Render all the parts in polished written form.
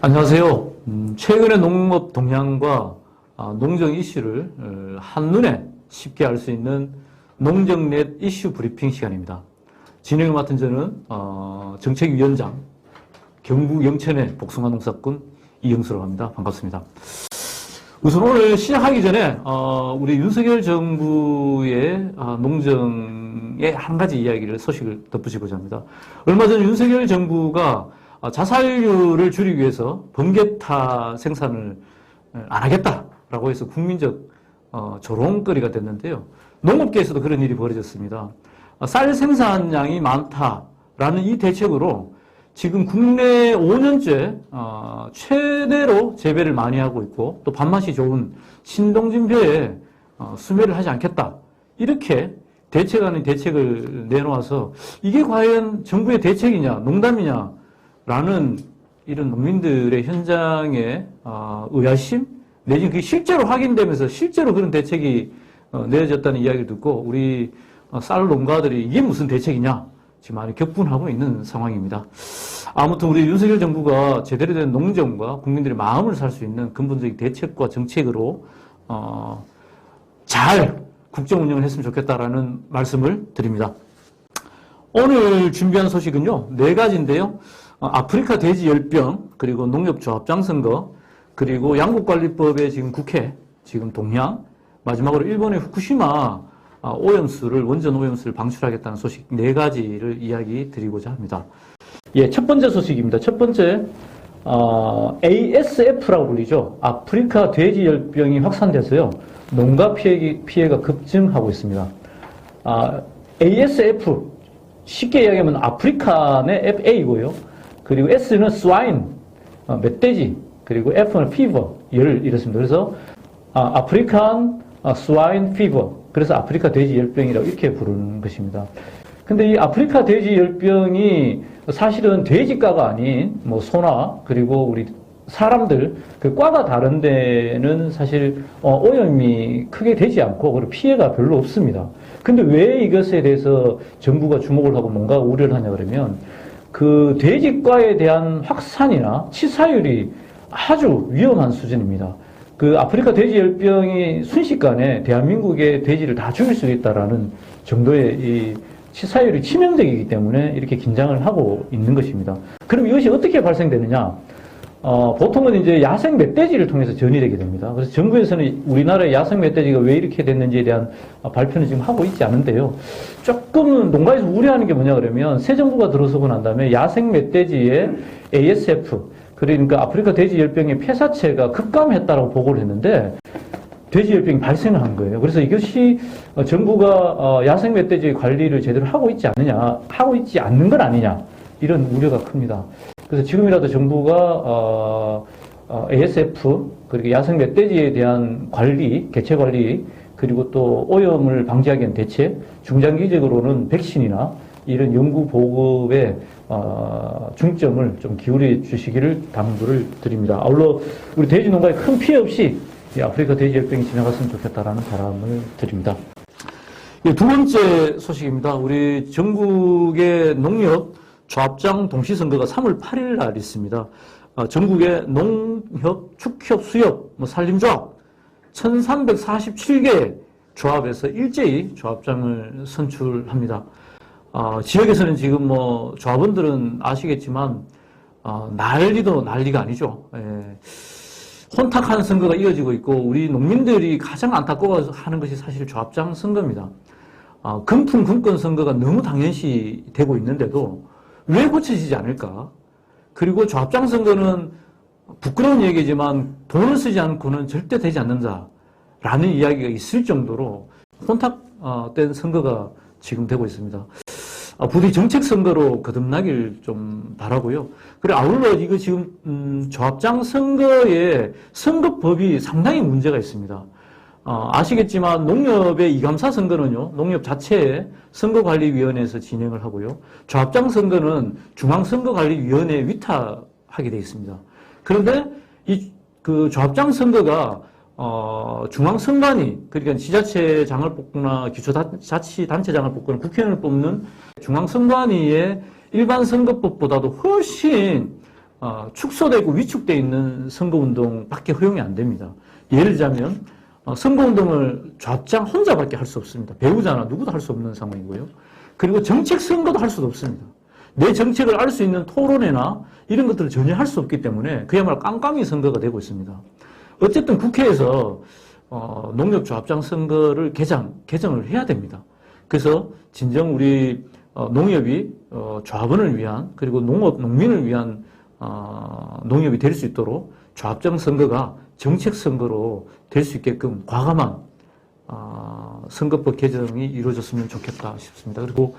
안녕하세요. 최근의 농업 동향과 농정 이슈를 한눈에 쉽게 알 수 있는 농정넷 이슈 브리핑 시간입니다. 진행을 맡은 저는 정책위원장 경북 영천의 복숭아 농사꾼 이영수라고 합니다. 반갑습니다. 우선 오늘 시작하기 전에 우리 윤석열 정부의 농정의 한 가지 소식을 덧붙이고자 합니다. 얼마 전 윤석열 정부가 자살률을 줄이기 위해서 번개타 생산을 안 하겠다라고 해서 국민적 조롱거리가 됐는데요. 농업계에서도 그런 일이 벌어졌습니다. 쌀 생산량이 많다라는 이 대책으로 지금 국내 5년째 최대로 재배를 많이 하고 있고 또 밥맛이 좋은 신동진벼에 수매를 하지 않겠다. 이렇게 대책 아닌 대책을 내놓아서 이게 과연 정부의 대책이냐 농담이냐 라는 이런 농민들의 현장의 의아심 내지는 그게 실제로 확인되면서 실제로 그런 대책이 내어졌다는 이야기를 듣고 우리 쌀 농가들이 이게 무슨 대책이냐 지금 많이 격분하고 있는 상황입니다. 아무튼 우리 윤석열 정부가 제대로 된 농정과 국민들의 마음을 살 수 있는 근본적인 대책과 정책으로 잘 국정 운영을 했으면 좋겠다라는 말씀을 드립니다. 오늘 준비한 소식은요 4가지인데요. 아프리카 돼지 열병, 그리고 농협조합장 선거, 그리고 양국관리법의 지금 국회, 지금 동향, 마지막으로 일본의 후쿠시마 원전 오염수를 방출하겠다는 소식 4가지를 이야기 드리고자 합니다. 예, 첫 번째 소식입니다. 첫 번째, ASF라고 불리죠. 아프리카 돼지 열병이 확산돼서요, 농가 피해가 급증하고 있습니다. ASF, 쉽게 이야기하면 아프리칸의 FA이고요. 그리고 S는 스와인, 멧돼지, 그리고 F는 피버, 열 이렇습니다. 그래서 아프리칸 스와인 피버, 그래서 아프리카 돼지 열병이라고 이렇게 부르는 것입니다. 근데 이 아프리카 돼지 열병이 사실은 돼지과가 아닌 뭐 소나 그리고 우리 사람들 그 과가 다른 데는 사실 오염이 크게 되지 않고 그리고 피해가 별로 없습니다. 근데 왜 이것에 대해서 정부가 주목을 하고 뭔가 우려를 하냐 그러면 그 돼지과에 대한 확산이나 치사율이 아주 위험한 수준입니다. 그 아프리카 돼지 열병이 순식간에 대한민국의 돼지를 다 죽일 수 있다라는 정도의 이 치사율이 치명적이기 때문에 이렇게 긴장을 하고 있는 것입니다. 그럼 이것이 어떻게 발생되느냐? 보통은 이제 야생 멧돼지를 통해서 전이되게 됩니다. 그래서 정부에서는 우리나라의 야생 멧돼지가 왜 이렇게 됐는지에 대한 발표는 지금 하고 있지 않은데요. 조금 농가에서 우려하는 게 뭐냐 그러면 새 정부가 들어서고 난 다음에 야생 멧돼지의 ASF, 그러니까 아프리카 돼지 열병의 폐사체가 급감했다라고 보고를 했는데 돼지 열병이 발생을 한 거예요. 그래서 이것이 정부가 야생 멧돼지 관리를 제대로 하고 있지 않는 건 아니냐, 이런 우려가 큽니다. 그래서 지금이라도 정부가 ASF 그리고 야생 멧돼지에 대한 관리, 개체 관리, 그리고 또 오염을 방지하기 위한 대책, 중장기적으로는 백신이나 이런 연구 보급에 중점을 좀 기울여 주시기를 당부를 드립니다. 아울러 우리 돼지 농가에 큰 피해 없이 이 아프리카 돼지 열병이 지나갔으면 좋겠다라는 바람을 드립니다. 두 번째 소식입니다. 우리 전국의 농협 조합장 동시선거가 3월 8일 날 있습니다. 전국의 농협, 축협, 수협, 산림조합 1347개 조합에서 일제히 조합장을 선출합니다. 지역에서는 지금 조합원들은 아시겠지만 난리가 아니죠. 혼탁한 선거가 이어지고 있고 우리 농민들이 가장 안타까워하는 것이 사실 조합장 선거입니다. 금품 금권 선거가 너무 당연시 되고 있는데도 왜 고쳐지지 않을까? 그리고 조합장 선거는 부끄러운 얘기지만 돈을 쓰지 않고는 절대 되지 않는다라는 이야기가 있을 정도로 혼탁된 선거가 지금 되고 있습니다. 부디 정책 선거로 거듭나길 좀 바라고요. 그리고 아울러 이거 지금 조합장 선거의 선거법이 상당히 문제가 있습니다. 아시겠지만 농협의 이감사 선거는요, 농협 자체의 선거관리위원회에서 진행을 하고요. 조합장 선거는 중앙선거관리위원회에 위탁하게 되어 있습니다. 그런데 그 조합장 선거가 중앙선관위, 그러니까 지자체장을 뽑거나 기초자치단체장을 뽑거나 국회의원을 뽑는 중앙선관위의 일반 선거법보다도 훨씬 축소되어 있고 위축되어 있는 선거운동밖에 허용이 안 됩니다. 예를 들자면 선거운동을 좌장 혼자밖에 할 수 없습니다. 배우자나 누구도 할 수 없는 상황이고요. 그리고 정책 선거도 할 수도 없습니다. 내 정책을 알 수 있는 토론회나 이런 것들을 전혀 할 수 없기 때문에 그야말로 깜깜이 선거가 되고 있습니다. 어쨌든 국회에서 농협조합장 선거를 개정을 해야 됩니다. 그래서 진정 우리 농협이 조합원을 위한 그리고 농민을 위한 농협이 될 수 있도록 조합장 선거가 정책 선거로 될 수 있게끔 과감한 선거법 개정이 이루어졌으면 좋겠다 싶습니다. 그리고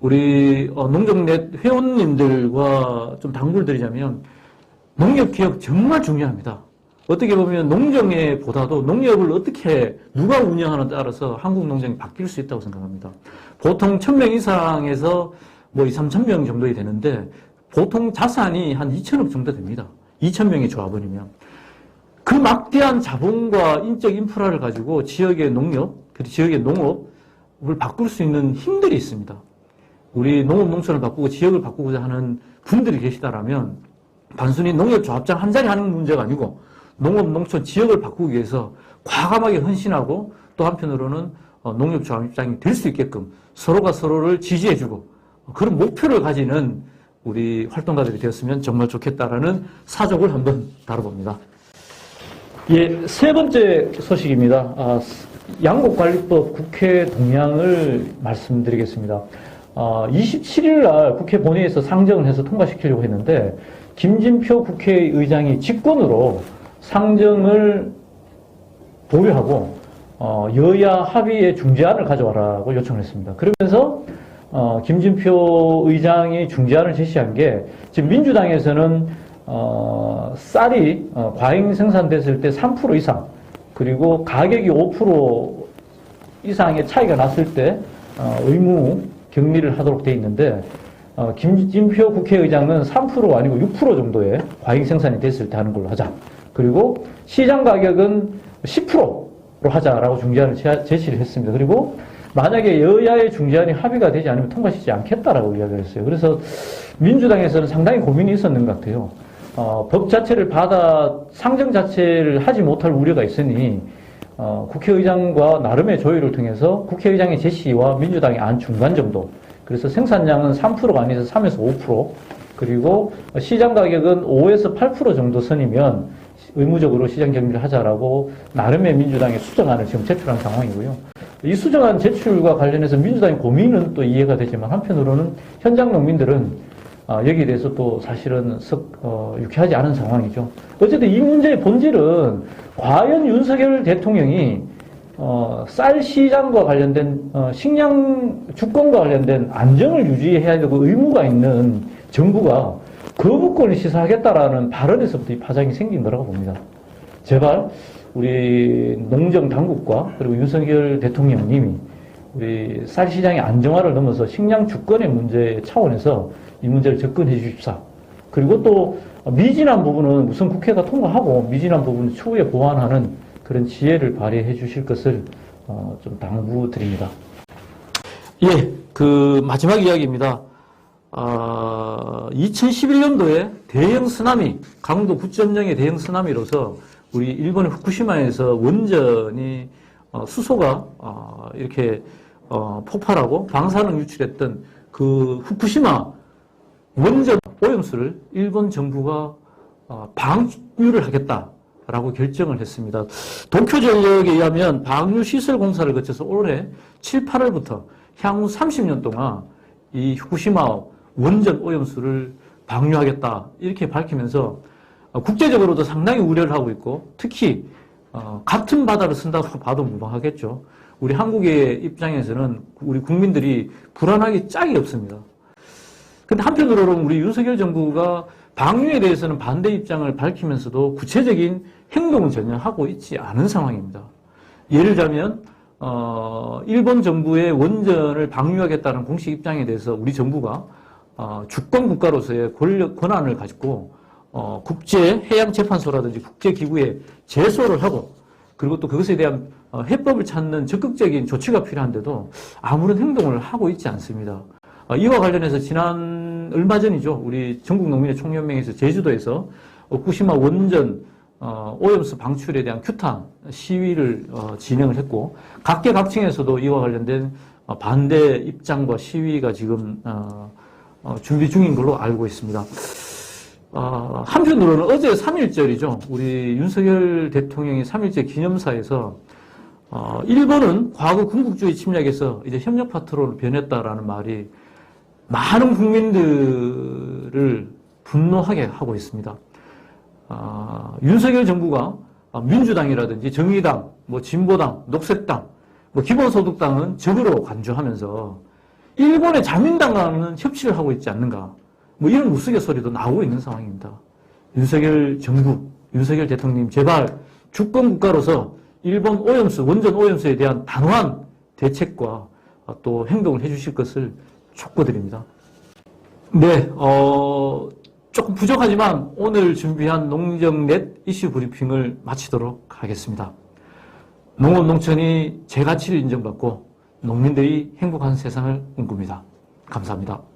우리 농정넷 회원님들과 좀 당부를 드리자면 농협개혁 정말 중요합니다. 어떻게 보면 농정에보다도 농협을 어떻게 누가 운영하느냐에 따라서 한국 농정이 바뀔 수 있다고 생각합니다. 보통 1000명 이상에서 뭐 2, 3,000명 정도 되는데 보통 자산이 한 2천억 정도 됩니다. 2,000명의 조합원이면. 그 막대한 자본과 인적 인프라를 가지고 지역의 농협, 그리고 지역의 농업을 바꿀 수 있는 힘들이 있습니다. 우리 농업 농촌을 바꾸고 지역을 바꾸고자 하는 분들이 계시다라면 단순히 농협 조합장 한 자리 하는 문제가 아니고 농업 농촌 지역을 바꾸기 위해서 과감하게 헌신하고 또 한편으로는 농협 조합장이 될 수 있게끔 서로가 서로를 지지해주고 그런 목표를 가지는 우리 활동가들이 되었으면 정말 좋겠다라는 사족을 한번 다뤄봅니다. 예, 세 번째 소식입니다. 양곡관리법 국회 동향을 말씀드리겠습니다. 27일 날 국회 본회의에서 상정을 해서 통과시키려고 했는데 김진표 국회의장이 직권으로 상정을 보류하고 여야 합의의 중재안을 가져와라고 요청을 했습니다. 그러면서 김진표 의장이 중재안을 제시한 게 지금 민주당에서는 쌀이 과잉 생산됐을 때 3% 이상 그리고 가격이 5% 이상의 차이가 났을 때 의무 격리를 하도록 돼 있는데 김진표 국회의장은 3% 아니고 6% 정도의 과잉 생산이 됐을 때 하는 걸로 하자. 그리고 시장 가격은 10%로 하자라고 중재안을 제시를 했습니다. 그리고 만약에 여야의 중재안이 합의가 되지 않으면 통과시키지 않겠다라고 이야기를 했어요. 그래서 민주당에서는 상당히 고민이 있었는 것 같아요. 법 자체를 상정 자체를 하지 못할 우려가 있으니 국회의장과 나름의 조율을 통해서 국회의장의 제시와 민주당의 안 중간 정도. 그래서 생산량은 3%가 아니라 3에서 5%. 그리고 시장 가격은 5에서 8% 정도 선이면 의무적으로 시장 격리를 하자라고 나름의 민주당의 수정안을 지금 제출한 상황이고요. 이 수정안 제출과 관련해서 민주당의 고민은 또 이해가 되지만 한편으로는 현장 농민들은 여기에 대해서 또 사실은 유쾌하지 않은 상황이죠. 어쨌든 이 문제의 본질은 과연 윤석열 대통령이 쌀 시장과 관련된 식량 주권과 관련된 안정을 유지해야 되고 의무가 있는 정부가 거부권을 시사하겠다라는 발언에서부터 이 파장이 생긴 거라고 봅니다. 제발 우리 농정 당국과 그리고 윤석열 대통령님이 우리 쌀 시장의 안정화를 넘어서 식량 주권의 문제 차원에서 이 문제를 접근해 주십사. 그리고 또 미진한 부분은 우선 국회가 통과하고 미진한 부분은 추후에 보완하는 그런 지혜를 발휘해 주실 것을 좀 당부드립니다. 예, 그 마지막 이야기입니다. 2011년도에 대형 쓰나미, 강도 9.0의 대형 쓰나미로서 우리 일본의 후쿠시마에서 원전이 수소가 이렇게 폭발하고 방사능 유출했던 그 후쿠시마 원전 오염수를 일본 정부가 방류를 하겠다라고 결정을 했습니다. 도쿄전력에 의하면 방류 시설 공사를 거쳐서 올해 7, 8월부터 향후 30년 동안 이 후쿠시마 원전 오염수를 방류하겠다 이렇게 밝히면서 국제적으로도 상당히 우려를 하고 있고 특히 같은 바다를 쓴다고 봐도 무방하겠죠. 우리 한국의 입장에서는 우리 국민들이 불안하기 짝이 없습니다. 근데 한편으로는 우리 윤석열 정부가 방류에 대해서는 반대 입장을 밝히면서도 구체적인 행동은 전혀 하고 있지 않은 상황입니다. 예를 들자면 일본 정부의 원전을 방류하겠다는 공식 입장에 대해서 우리 정부가 주권 국가로서의 권한을 가지고 국제해양재판소라든지 국제기구에 제소를 하고 그리고 또 그것에 대한 해법을 찾는 적극적인 조치가 필요한데도 아무런 행동을 하고 있지 않습니다. 이와 관련해서 지난 얼마 전이죠. 우리 전국농민의 총연맹에서 제주도에서 후쿠시마 원전 오염수 방출에 대한 규탄 시위를 진행을 했고, 각계각층에서도 이와 관련된 반대 입장과 시위가 지금 준비 중인 걸로 알고 있습니다. 한편으로는 어제 3.1절이죠. 우리 윤석열 대통령이 3.1절 기념사에서 일본은 과거 군국주의 침략에서 이제 협력 파트너로 변했다라는 말이 많은 국민들을 분노하게 하고 있습니다. 윤석열 정부가 민주당이라든지 정의당, 진보당, 녹색당, 기본소득당은 적으로 간주하면서 일본의 자민당과는 협치를 하고 있지 않는가, 이런 우스갯소리도 나오고 있는 상황입니다. 윤석열 정부, 윤석열 대통령 제발 주권국가로서 일본 오염수, 원전 오염수에 대한 단호한 대책과 또 행동을 해주실 것을 촉구드립니다. 네, 조금 부족하지만 오늘 준비한 농정넷 이슈 브리핑을 마치도록 하겠습니다. 농업, 농촌이 제 가치를 인정받고 농민들이 행복한 세상을 꿈꿉니다. 감사합니다.